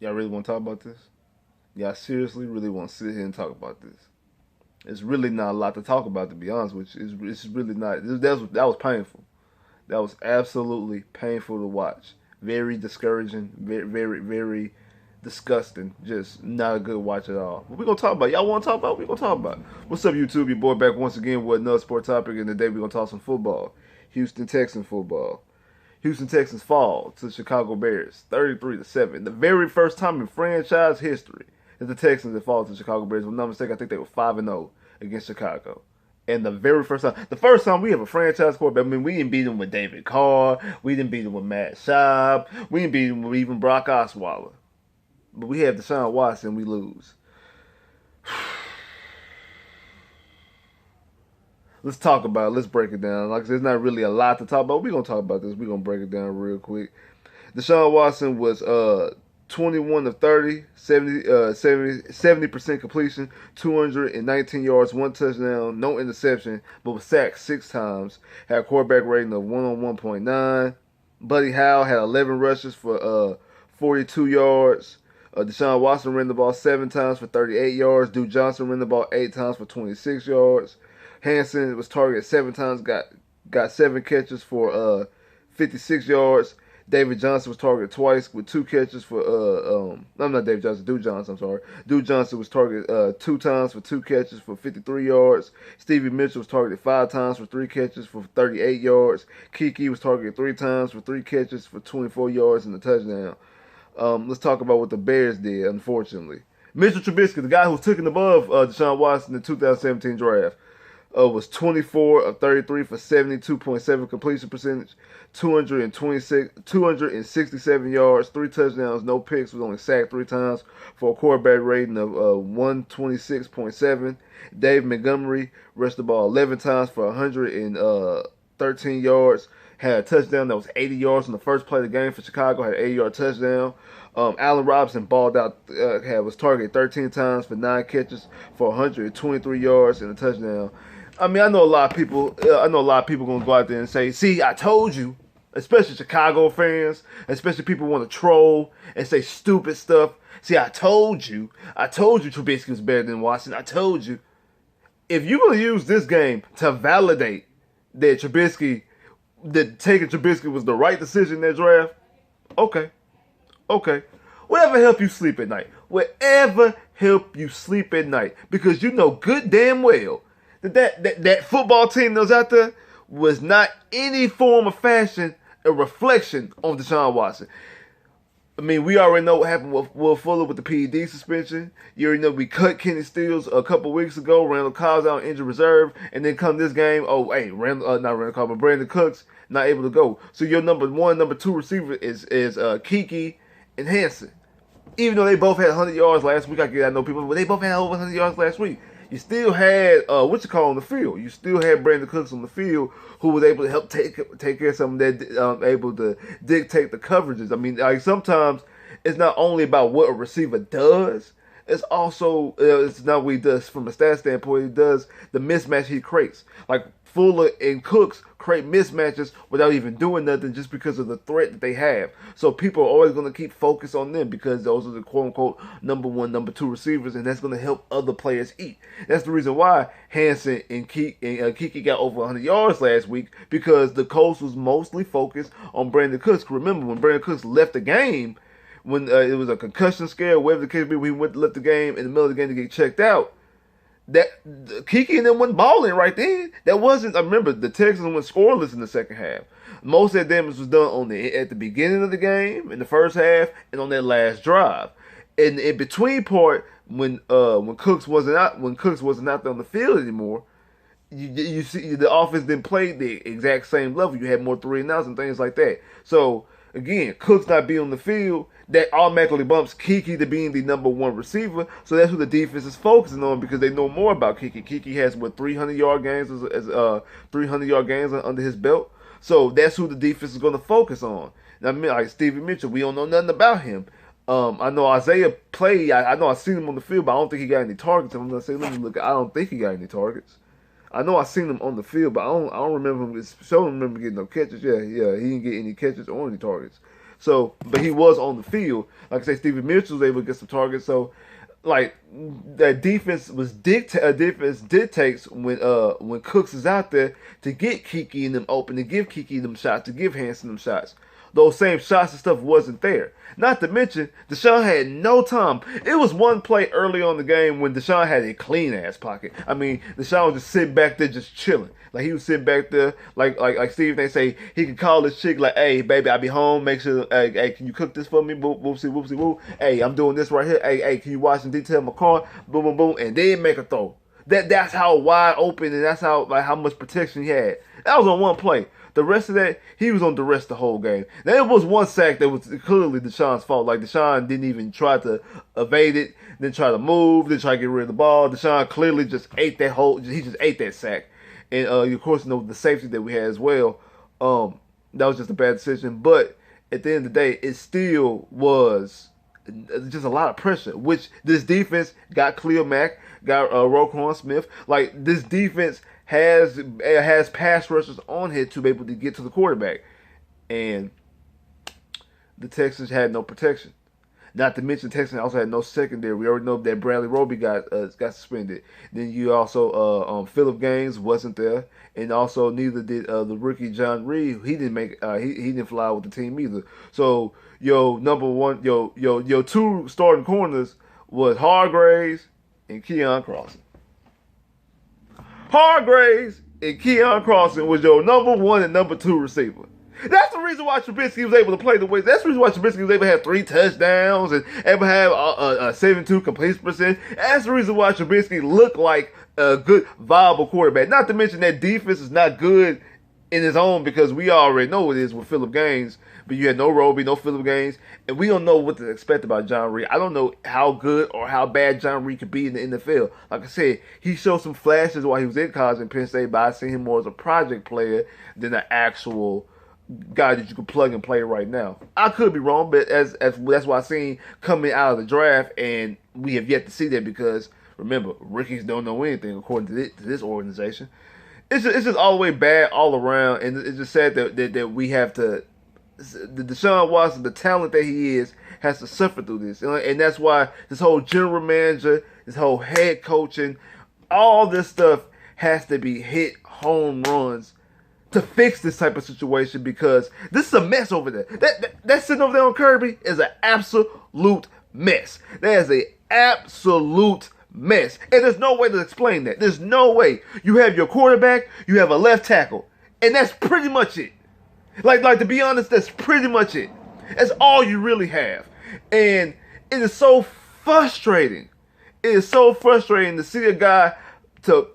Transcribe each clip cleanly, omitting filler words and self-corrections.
Y'all really want to talk about this? Y'all seriously really want to sit here and talk about this? It's really not a lot to talk about, to be honest with you. It's really not. That was painful. That was absolutely painful to watch. Very discouraging. Very, very, very disgusting. Just not a good watch at all. What we gonna talk about? Y'all want to talk about? We gonna talk about? What's up, YouTube? Your boy back once again with another sport topic, and today we gonna talk some football. Houston Texans football. Houston Texans fall to the Chicago Bears, 33-7. The very first time in franchise history that the Texans have fallen to the Chicago Bears. If I'm not mistaken, I think they were 5-0 against Chicago. And the first time we have a franchise quarterback. I mean, we didn't beat him with David Carr. We didn't beat him with Matt Schaub. We didn't beat him with even Brock Osweiler. But we have Deshaun Watson, we lose. Let's talk about it. Let's break it down. Like I said, there's not really a lot to talk about. We're going to talk about this. We're going to break it down real quick. Deshaun Watson was 21 of 30, 70% completion, 219 yards, one touchdown, no interception, but was sacked 6 times. Had a quarterback rating of 101.9. Buddy Howell had 11 rushes for 42 yards. Deshaun Watson ran the ball 7 times for 38 yards. Duke Johnson ran the ball 8 times for 26 yards. Hanson was targeted 7 times, got 7 catches for 56 yards. David Johnson was targeted twice with 2 catches for I'm not David Johnson, Duke Johnson, I'm sorry. Duke Johnson was targeted 2 times for 2 catches for 53 yards. Stevie Mitchell was targeted 5 times for 3 catches for 38 yards. Kiki was targeted 3 times for 3 catches for 24 yards and a touchdown. Let's talk about what the Bears did, unfortunately. Mitchell Trubisky, the guy who was taken above Deshaun Watson in the 2017 draft, was 24 of 33 for 72.7 completion percentage, 267 yards, 3 touchdowns, no picks, was only sacked 3 times for a quarterback rating of 126.7. Dave Montgomery rushed the ball 11 times for 113 yards, had a touchdown that was 80 yards on the first play of the game for Chicago, had an 80-yard touchdown. Allen Robinson balled out, was targeted 13 times for 9 catches for 123 yards and a touchdown. I mean, I know a lot of people gonna go out there and say, "See, I told you." Especially Chicago fans, especially people want to troll and say stupid stuff. See, I told you. I told you Trubisky was better than Watson. I told you. If you're gonna use this game to validate that taking Trubisky was the right decision in that draft, okay. Okay. Whatever help you sleep at night. Whatever help you sleep at night. Because you know good damn well that football team that was out there was not any form of fashion a reflection on Deshaun Watson. I mean, we already know what happened with Will Fuller with the PED suspension. You already know we cut Kenny Stills a couple weeks ago. Randall Cobb's out on injured reserve. And then come this game, not Randall Cobb, but Brandon Cooks not able to go. So your number 1, number 2 receiver is Kiki and Hanson. Even though they both had 100 yards last week, I know people, but they both had over 100 yards last week. You still had on the field. You still had Brandon Cooks on the field, who was able to help take care of some of that, able to dictate the coverages. I mean, like sometimes it's not only about what a receiver does. It's also it's not what he does from a stat standpoint. He does the mismatch he creates. Like Fuller and Cooks create mismatches without even doing nothing, just because of the threat that they have. So people are always going to keep focus on them because those are the quote unquote number 1, number 2 receivers, and that's going to help other players eat. That's the reason why Hanson and Kiki got over 100 yards last week, because the Colts was mostly focused on Brandon Cooks. Remember when Brandon Cooks left the game, when it was a concussion scare, whatever the case may be, when he left the game in the middle of the game to get checked out, that Kiki and them wasn't balling right then. That wasn't. I remember the Texans went scoreless in the second half. Most of that damage was done at the beginning of the game, in the first half, and on that last drive. And in between part, when Cooks wasn't out there on the field anymore, you see the offense didn't play the exact same level. You had more 3-and-outs and things like that. So again, Cooks not being on the field, that automatically bumps Kiki to being the number 1 receiver. So that's who the defense is focusing on, because they know more about Kiki. Kiki has 300-yard games as 300-yard games under his belt. So that's who the defense is going to focus on. Now, I mean, like Stevie Mitchell, we don't know nothing about him. I know Isaiah played. I know I've seen him on the field, but I don't think he got any targets. I'm gonna say, let me look. I don't think he got any targets. I know I seen him on the field, but I don't remember him. Don't remember getting no catches. Yeah, he didn't get any catches or any targets. So, but he was on the field. Like I say, Stephen Mitchell was able to get some targets. So, like that defense dictates when Cooks is out there to get Kiki and them open, to give Kiki them shots, to give Hanson them shots. Those same shots and stuff wasn't there. Not to mention, Deshaun had no time. It was one play early on the game when Deshaun had a clean ass pocket. I mean, Deshaun was just sitting back there just chilling. Like he was sitting back there, like Steve, they say he can call this chick like, "Hey, baby, I'll be home. Make sure, hey, can you cook this for me? Boop, whoopsie, whoopsie, whoop. Hey, I'm doing this right here. Hey, can you watch and detail my car? Boom, boom, boom, and then make a throw. That's how wide open and that's how much protection he had. That was on one play. The rest of that, he was on the rest of the whole game. There was one sack that was clearly Deshaun's fault. Like, Deshaun didn't even try to evade it, didn't try to move, didn't try to get rid of the ball. Deshaun clearly just ate that sack. And, of course, the safety that we had as well, that was just a bad decision. But at the end of the day, it still was just a lot of pressure, which this defense got Khalil Mack, got Roquan Smith. Like, this defense has pass rushers on here to be able to get to the quarterback, and the Texans had no protection. Not to mention, the Texans also had no secondary. We already know that Bradley Roby got suspended. Then you also Phillip Gaines wasn't there, and also neither did the rookie John Reed. He didn't fly with the team either. So your two starting corners was Hargraves and Keon Crossen. Hargraves and Keon Crossen was your number 1 and number 2 receiver. That's the reason why Trubisky was able to play the way. That's the reason why Trubisky was able to have 3 touchdowns and able to have a 72 completion percent. That's the reason why Trubisky looked like a good, viable quarterback. Not to mention that defense is not good in his own, because we already know what it is with Phillip Gaines. But you had no Roby, no Phillip Gaines, and we don't know what to expect about John Reed. I don't know how good or how bad John Reed could be in the NFL. Like I said, he showed some flashes while he was in college in Penn State, but I see him more as a project player than an actual guy that you can plug and play right now. I could be wrong, but as that's what I seen coming out of the draft, and we have yet to see that because, remember, rookies don't know anything according to this organization. It's just all the way bad all around, and it's just sad that we have to. The Deshaun Watson, the talent that he is, has to suffer through this. And that's why this whole general manager, this whole head coaching, all this stuff has to be hit home runs to fix this type of situation, because this is a mess over there. That sitting over there on Kirby is an absolute mess. That is an absolute mess. And there's no way to explain that. There's no way. You have your quarterback, you have a left tackle, and that's pretty much it. Like to be honest, that's pretty much it. That's all you really have. And it is so frustrating. It is so frustrating to see a guy to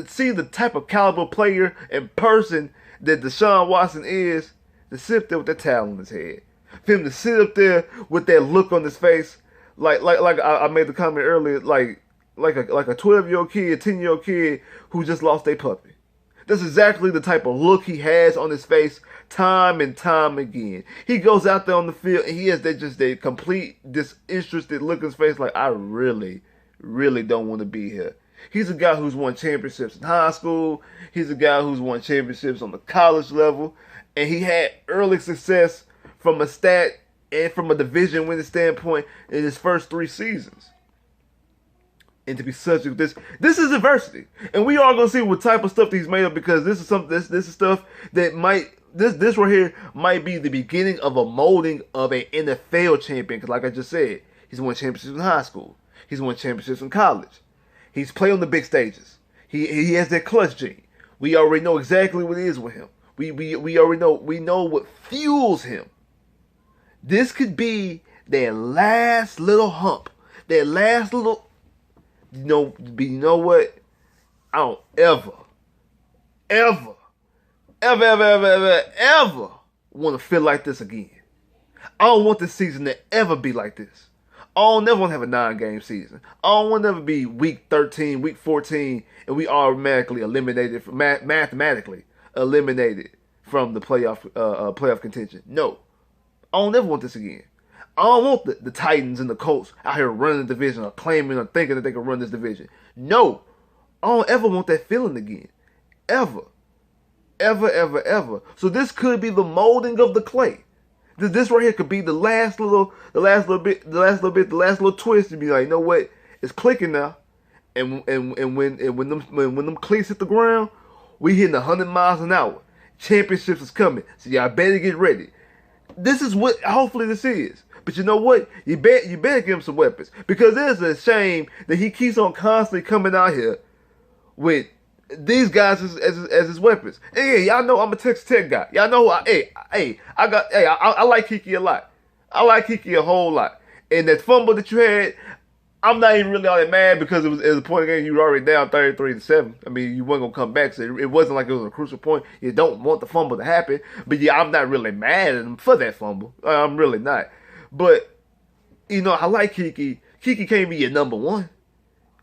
see the type of caliber player and person that Deshaun Watson is, to sit there with that towel on his head. For him to sit up there with that look on his face, like I made the comment earlier, like a 12-year-old kid, 10-year-old kid who just lost their puppy. That's exactly the type of look he has on his face time and time again. He goes out there on the field and he has that complete disinterested look on his face, like, I really, really don't want to be here. He's a guy who's won championships in high school. He's a guy who's won championships on the college level. And he had early success from a stat and from a division winning standpoint in his first 3 seasons. And to be subject to this is adversity. And we are going to see what type of stuff he's made of, because this is stuff that this right here might be the beginning of a molding of an NFL champion. Because like I just said, he's won championships in high school. He's won championships in college. He's played on the big stages. He has that clutch gene. We already know exactly what it is with him. We already know. We know what fuels him. This could be their last little hump. Their last little, you know what? I don't ever want to feel like this again. I don't want this season to ever be like this. I don't never want to have a 9-game season. I don't want to ever be week 13, week 14, and we automatically eliminated, mathematically eliminated from the playoff contention. No, I don't ever want this again. I don't want the Titans and the Colts out here running the division or claiming or thinking that they can run this division. No, I don't ever want that feeling again. Ever. So this could be the molding of the clay. This right here could be the last little twist. You'd be like, you know what? It's clicking now. And when them cleats hit the ground, we hitting 100 miles an hour. Championships is coming. So y'all better get ready. This is what hopefully this is. But you know what? You better give him some weapons. Because it's a shame that he keeps on constantly coming out here with these guys as his weapons. And yeah, y'all know I'm a Texas Tech guy. Y'all know I like Kiki a lot. I like Kiki a whole lot. And that fumble that you had, I'm not even really all that mad because it was a point of the game you were already down 33-7. I mean, you weren't gonna come back, so it wasn't like it was a crucial point. You don't want the fumble to happen, but yeah, I'm not really mad at him for that fumble. I'm really not. But you know, I like Kiki. Kiki can't be your number one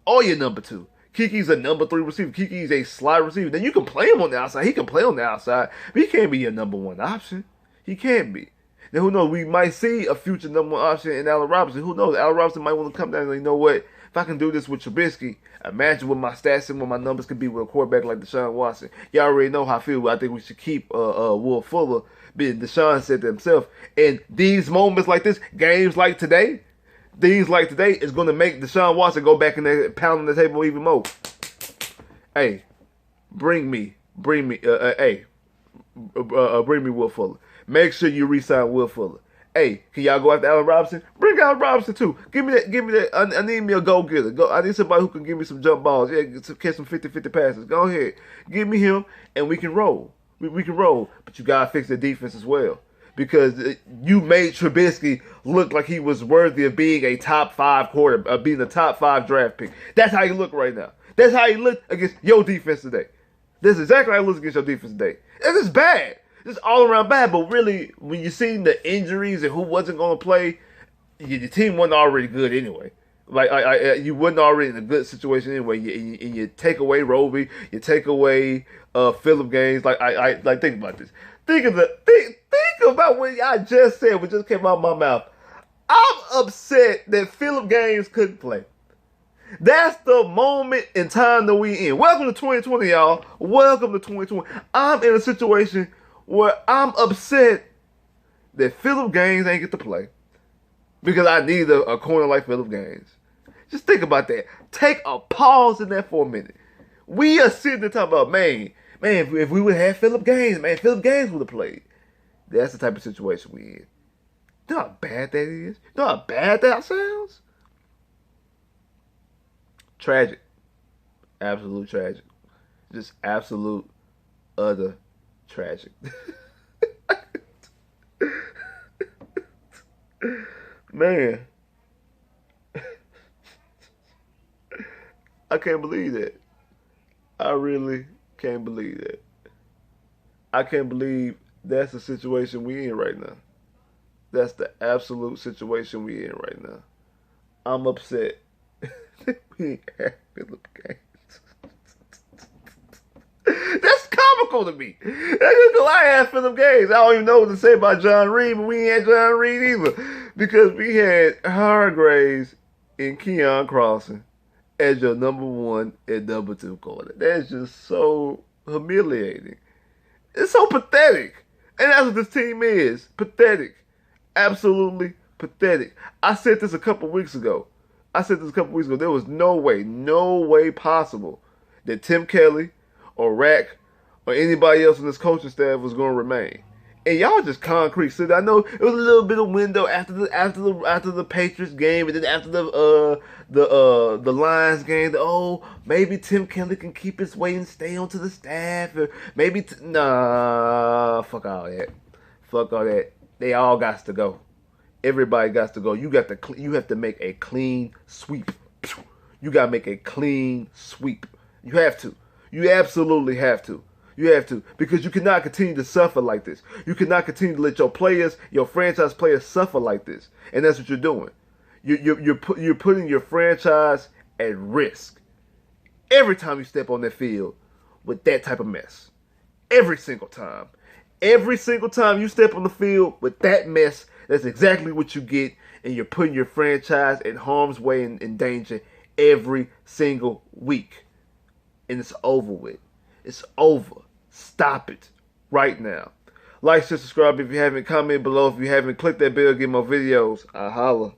or your number two. Kiki's a number 3 receiver. Kiki's a slot receiver. Then you can play him on the outside. He can play on the outside, but he can't be your number one option. He can't be. Then who knows? We might see a future number one option in Allen Robinson. Who knows? Allen Robinson might want to come down and, you know what? If I can do this with Trubisky, imagine what my stats and what my numbers could be with a quarterback like Deshaun Watson. Y'all already know how I feel. I think we should keep Will Fuller. But Deshaun said to himself, and these moments like this, games like today, things like today is going to make Deshaun Watson go back in there pounding the table even more. Hey, bring me Will Fuller. Make sure you re-sign Will Fuller. Hey, can y'all go after Allen Robinson? Bring Allen Robinson too. Give me that. I need me a go-getter. I need somebody who can give me some jump balls. Yeah, catch some 50-50 passes. Go ahead. Give me him, and we can roll. We can roll. But you got to fix the defense as well. Because you made Trubisky look like he was worthy of being a top 5 quarterback, being a top 5 draft pick. That's how you look right now. That's how you look against your defense today. That's exactly how you look against your defense today. And it's bad. It's all around bad. But really, when you see the injuries and who wasn't going to play, your team wasn't already good anyway. Like you wasn't already in a good situation anyway. You take away Roby, you take away Phillip Gaines. Like think about this. Think about what I just said. What just came out of my mouth. I'm upset that Phillip Gaines couldn't play. That's the moment in time that we in. Welcome to 2020, y'all. Welcome to 2020. I'm in a situation where I'm upset that Phillip Gaines ain't get to play because I need a corner like Phillip Gaines. Just think about that. Take a pause in that for a minute. We are sitting there talking about, man, if we would have Phillip Gaines, man, Phillip Gaines would have played. That's the type of situation we in. You know how bad that is? You know how bad that sounds? Tragic. Absolute tragic. Just absolute, utter tragic. Man. I can't believe that. I really can't believe that. I can't believe that's the situation we in right now. That's the absolute situation we in right now. I'm upset. We ain't had Phillip Gaines. That's comical to me. That's because I had Phillip Gaines. I don't even know what to say about John Reed, but we ain't had John Reed either. Because we had Hargraves and Keon Crossen as your number 1 and number 2 corner. That's just so humiliating. It's so pathetic. And that's what this team is. Pathetic. Absolutely pathetic. I said this a couple weeks ago. There was no way possible that Tim Kelly or Rack or anybody else in this coaching staff was going to remain. And y'all just concrete. So I know it was a little bit of window after the Patriots game, and then after the Lions game. Maybe Tim Kelly can keep his weight and stay onto the staff, or maybe fuck all that. Fuck all that. They all got to go. Everybody got to go. You have to make a clean sweep. You got to make a clean sweep. You have to. You absolutely have to. You have to, because you cannot continue to suffer like this. You cannot continue to let your players, your franchise players, suffer like this. And that's what you're doing. You're putting your franchise at risk every time you step on that field with that type of mess. Every single time. Every single time you step on the field with that mess, that's exactly what you get, and you're putting your franchise in harm's way and in danger every single week. And it's over with. It's over. Stop it right now. Like, share, subscribe if you haven't. Comment below if you haven't. Click that bell, get more videos. I holla.